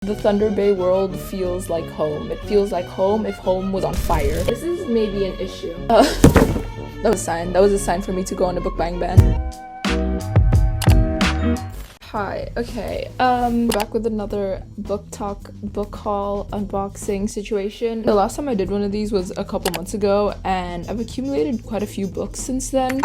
The Thunder Bay world feels like home. It feels like home if home was on fire. This is maybe an issue. That was a sign. That was a sign for me to go on a book buying ban. Hi, okay, back with another Booktok book haul unboxing situation. The last time I did one of these was a couple months ago, and I've accumulated quite a few books since then.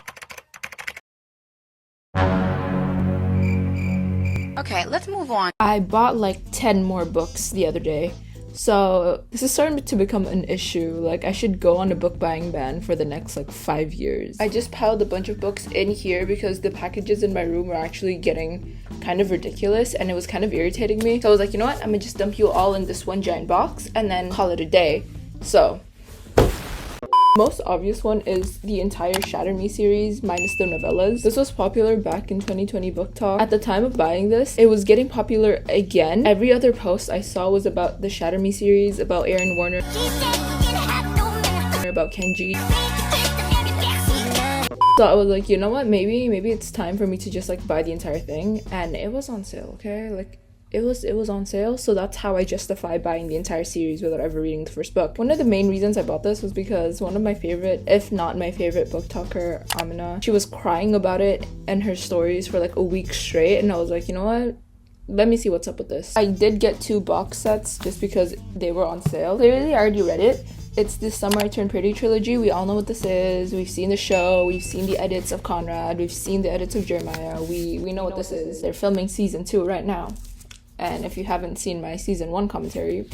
Okay, let's move on. I bought like 10 more books the other day. So this is starting to become an issue. Like, I should go on a book buying ban for the next like 5 years. I just piled a bunch of books in here because the packages in my room were actually getting kind of ridiculous and it was kind of irritating me. So I was like, you know what? I'm gonna just dump you all in this one giant box and then call it a day. So most obvious one is the entire Shatter Me series minus the novellas. This was popular back in 2020 Booktok. At the time of buying this, it was getting popular again. Every other post I saw was about the Shatter Me series, about Aaron Warner, about Kenji. So I was like, you know what, maybe it's time for me to just like buy the entire thing. And it was on sale, okay? Like, it was on sale, so that's how I justify buying the entire series without ever reading the first book. One of the main reasons I bought this was because one of my favorite, if not my favorite booktalker, Amina, she was crying about it and her stories for like a week straight, and I was like, you know what? Let me see what's up with this. I did get 2 box sets just because they were on sale. Clearly, I already read it. It's the Summer I Turned Pretty trilogy. We all know what this is. We've seen the show. We've seen the edits of Conrad. We've seen the edits of Jeremiah. We know what this is. They're filming season 2 right now. And if you haven't seen my season 1 commentary,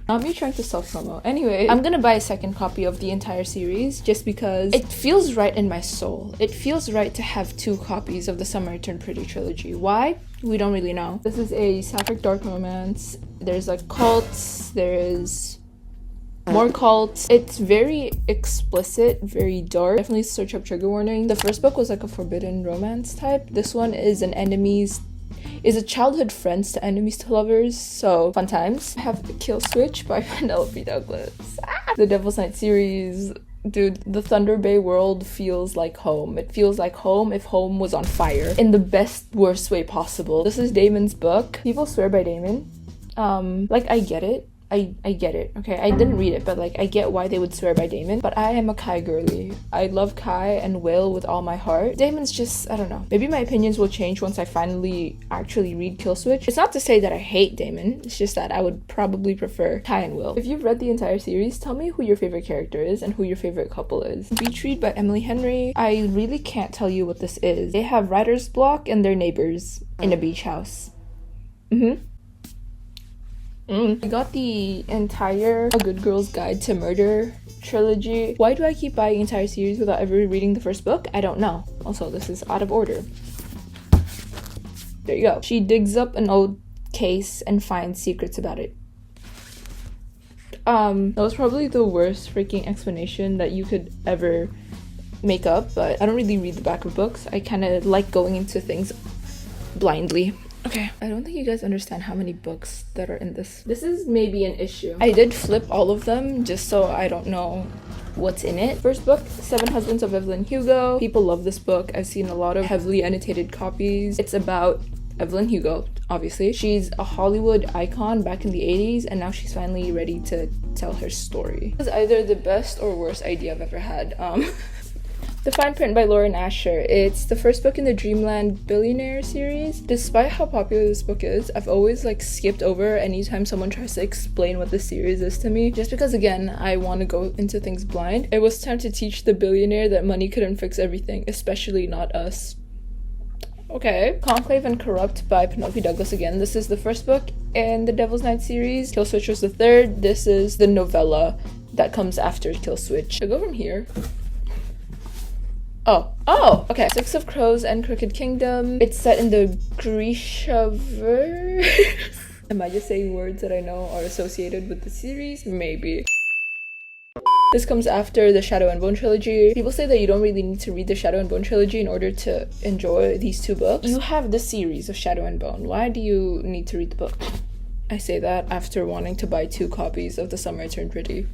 not me trying to self-promo. Anyway, I'm gonna buy a second copy of the entire series just because it feels right in my soul. It feels right to have 2 copies of the Summer I Turned Pretty trilogy. Why? We don't really know. This is a sapphic dark romance. There's like cults. There is more cults. It's very explicit, very dark. Definitely search up trigger warning. The first book was like a forbidden romance type. This one is a childhood friends to enemies to lovers, so fun times. I have Kill Switch by Penelope Douglas. The Devil's Night series. Dude, the Thunder Bay world feels like home. It feels like home if home was on fire in the best, worst way possible. This is Damon's book. People swear by Damon. Like, I get it. I get it, okay? I didn't read it, but like, I get why they would swear by Damon. But I am a Kai girly. I love Kai and Will with all my heart. Damon's just, I don't know. Maybe my opinions will change once I finally actually read Kill Switch. It's not to say that I hate Damon. It's just that I would probably prefer Kai and Will. If you've read the entire series, tell me who your favorite character is and who your favorite couple is. Beach Read by Emily Henry. I really can't tell you what this is. They have writer's block and they're neighbors in a beach house. I got the entire A Good Girl's Guide to Murder trilogy. Why do I keep buying the entire series without ever reading the first book? I don't know. Also, this is out of order. There you go. She digs up an old case and finds secrets about it. That was probably the worst freaking explanation that you could ever make up, but I don't really read the back of books. I kind of like going into things blindly. Okay, I don't think you guys understand how many books that are in this. This is maybe an issue. I did flip all of them just so I don't know what's in it. First book, 7 Husbands of Evelyn Hugo. People love this book. I've seen a lot of heavily annotated copies. It's about Evelyn Hugo, obviously. She's a Hollywood icon back in the 80s, and now she's finally ready to tell her story. This is either the best or worst idea I've ever had. The Fine Print by Lauren Asher. It's the first book in the Dreamland Billionaire series. Despite how popular this book is, I've always like skipped over anytime someone tries to explain what the series is to me, just because again, I want to go into things blind. It was time to teach the billionaire that money couldn't fix everything, especially not us. Okay. Conclave and Corrupt by Penelope Douglas again. This is the first book in the Devil's Night series. Kill Switch was the third. This is the novella that comes after Kill Switch. I'll go from here. Oh, okay. 6 of Crows and Crooked Kingdom. It's set in the Grishaverse. Am I just saying words that I know are associated with the series? Maybe. This comes after the Shadow and Bone trilogy. People say that you don't really need to read the Shadow and Bone trilogy in order to enjoy these 2 books. You have the series of Shadow and Bone. Why do you need to read the book? I say that after wanting to buy 2 copies of The Summer I Turned Pretty.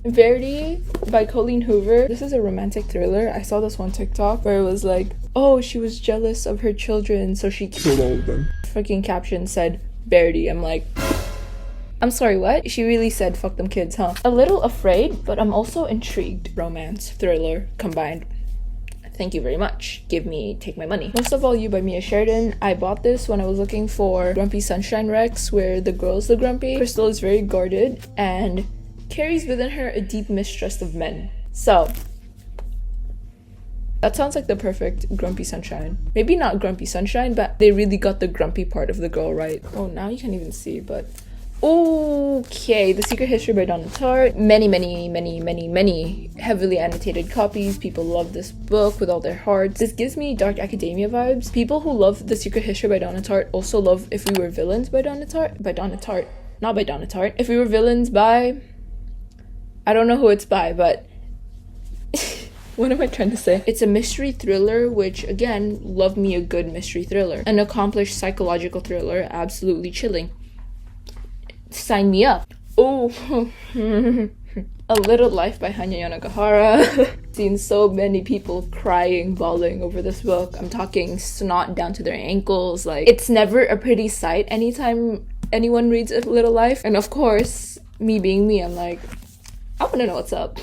Verity by Colleen Hoover. This is a romantic thriller. I saw this one TikTok where it was like, oh, she was jealous of her children, so she killed all of them. Freaking caption said Verity. I'm like, I'm sorry, what? She really said fuck them kids, huh? A little afraid, but I'm also intrigued. Romance, thriller, combined. Thank you very much. Take my money. Most of All You by Mia Sheridan. I bought this when I was looking for Grumpy Sunshine Rex, where the girl's the grumpy. Crystal is very guarded and carries within her a deep mistrust of men. So, that sounds like the perfect Grumpy Sunshine. Maybe not Grumpy Sunshine, but they really got the grumpy part of the girl right. Oh, now you can't even see, but... Okay, The Secret History by Donna Tartt. Many heavily annotated copies. People love this book with all their hearts. This gives me Dark Academia vibes. People who love The Secret History by Donna Tartt also love If We Were Villains by Donna Tartt. Not by Donna Tartt. If We Were Villains by... I don't know who it's by, but... What am I trying to say? It's a mystery thriller, which, again, love me a good mystery thriller. An accomplished psychological thriller, absolutely chilling. Sign me up. Oh, A Little Life by Hanya Yanagihara. Seen so many people crying, bawling over this book. I'm talking snot down to their ankles. Like, it's never a pretty sight anytime anyone reads A Little Life. And of course, me being me, I'm like, I want to know what's up.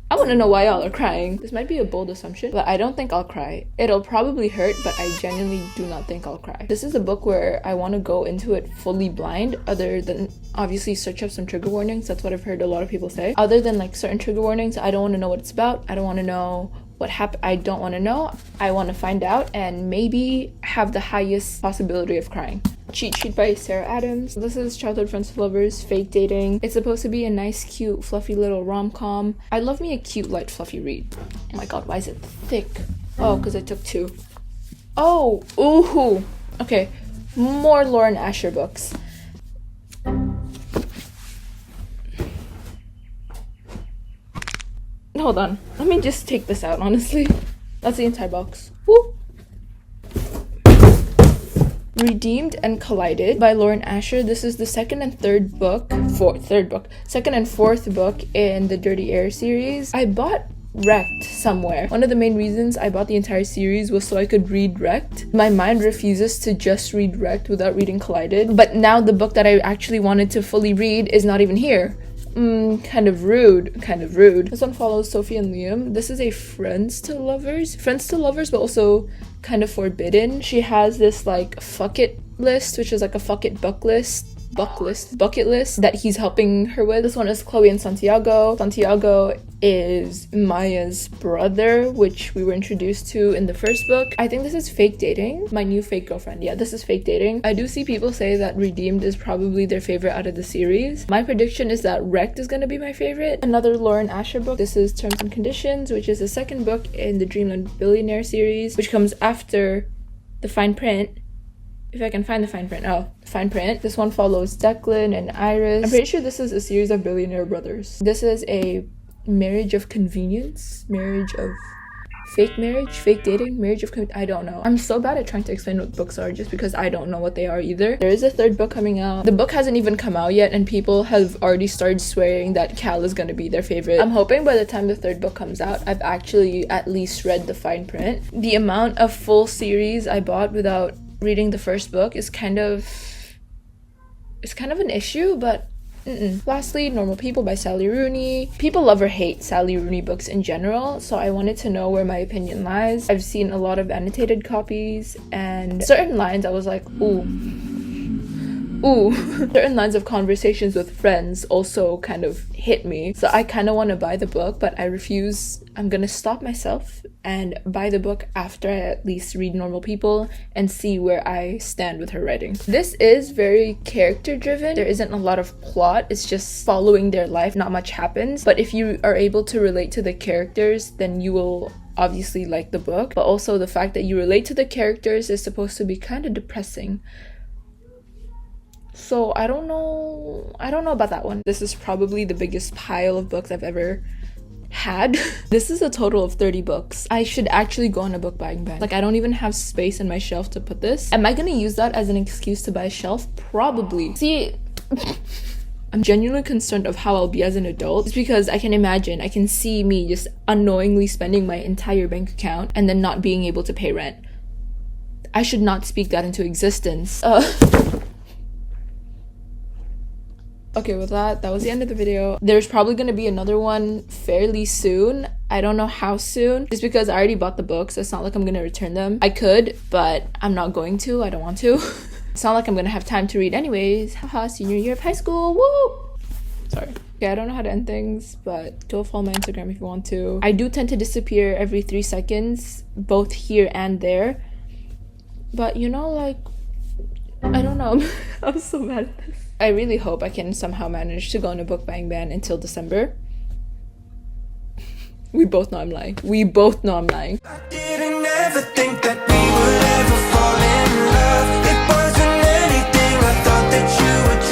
I want to know why y'all are crying. This might be a bold assumption, but I don't think I'll cry. It'll probably hurt, but I genuinely do not think I'll cry. This is a book where I want to go into it fully blind, other than obviously search up some trigger warnings. That's what I've heard a lot of people say. Other than like certain trigger warnings, I don't want to know what it's about. I don't want to know what happened. I don't want to know. I want to find out and maybe have the highest possibility of crying. Cheat Sheet by Sarah Adams. This is Childhood Friends to Lovers, Fake Dating. It's supposed to be a nice, cute, fluffy little rom-com. I love me a cute, light, fluffy read. Oh my god, why is it thick? Oh, because I took 2. Oh, ooh. Okay, more Lauren Asher books. Hold on, let me just take this out, honestly. That's the entire box. Woo! Redeemed and Collided by Lauren Asher. This is the second and fourth book in the Dirty Air series. I bought Wrecked somewhere. One of the main reasons I bought the entire series was so I could read Wrecked. My mind refuses to just read Wrecked without reading Collided, but now the book that I actually wanted to fully read is not even here. Kind of rude. This one follows Sophie and Liam. This is a friends to lovers, but also kind of forbidden. She has this like fuck it list, which is like a fuck it bucket list that he's helping her with. This one is Chloe and Santiago. Santiago is Maya's brother, which we were introduced to in the first book. I think this is Fake Dating. My new fake girlfriend. Yeah, this is Fake Dating. I do see people say that Redeemed is probably their favorite out of the series. My prediction is that Wrecked is gonna be my favorite. Another Lauren Asher book. This is Terms and Conditions, which is the second book in the Dreamland Billionaire series, which comes after The Fine Print. If I can find the fine print. Oh, the fine print. This one follows Declan and Iris. I'm pretty sure this is a series of billionaire brothers. This is a marriage of convenience, marriage of fake marriage, fake dating, marriage of I don't know. I'm so bad at trying to explain what books are just because I don't know what they are either. There is a third book coming out. The book hasn't even come out yet and people have already started swearing that Cal is going to be their favorite. I'm hoping by the time the third book comes out, I've actually at least read the fine print. The amount of full series I bought without reading the first book is kind of an issue, but Lastly, Normal People by Sally Rooney. People love or hate Sally Rooney books in general, so I wanted to know where my opinion lies. I've seen a lot of annotated copies, and certain lines I was like, ooh. Certain lines of conversations with friends also kind of hit me. So I kind of want to buy the book, but I refuse. I'm gonna stop myself and buy the book after I at least read Normal People and see where I stand with her writing. This is very character driven. There isn't a lot of plot. It's just following their life. Not much happens. But if you are able to relate to the characters, then you will obviously like the book. But also the fact that you relate to the characters is supposed to be kind of depressing. So I don't know about that one. This is probably the biggest pile of books I've ever had. This is a total of 30 books. I should actually go on a book buying ban. Like, I don't even have space in my shelf to put this. Am I gonna use that as an excuse to buy a shelf? Probably. See, I'm genuinely concerned of how I'll be as an adult. It's because I can see me just unknowingly spending my entire bank account and then not being able to pay rent. I should not speak that into existence. Okay, with that was the end of the video. There's probably gonna be another one fairly soon. I don't know how soon, just because I already bought the books. It's not like I'm gonna return them. I could, but I'm not going to. I don't want to. It's not like I'm gonna have time to read anyways. Haha, senior year of high school, woo! Sorry. Okay, I don't know how to end things, but go follow my Instagram if you want to. I do tend to disappear every 3 seconds, both here and there. But you know, like, I don't know. I'm so mad at this. I really hope I can somehow manage to go on a book buying ban until December. We both know I'm lying. We both know I'm lying. I didn't ever think that we would ever fall in love. It wasn't anything I thought that you would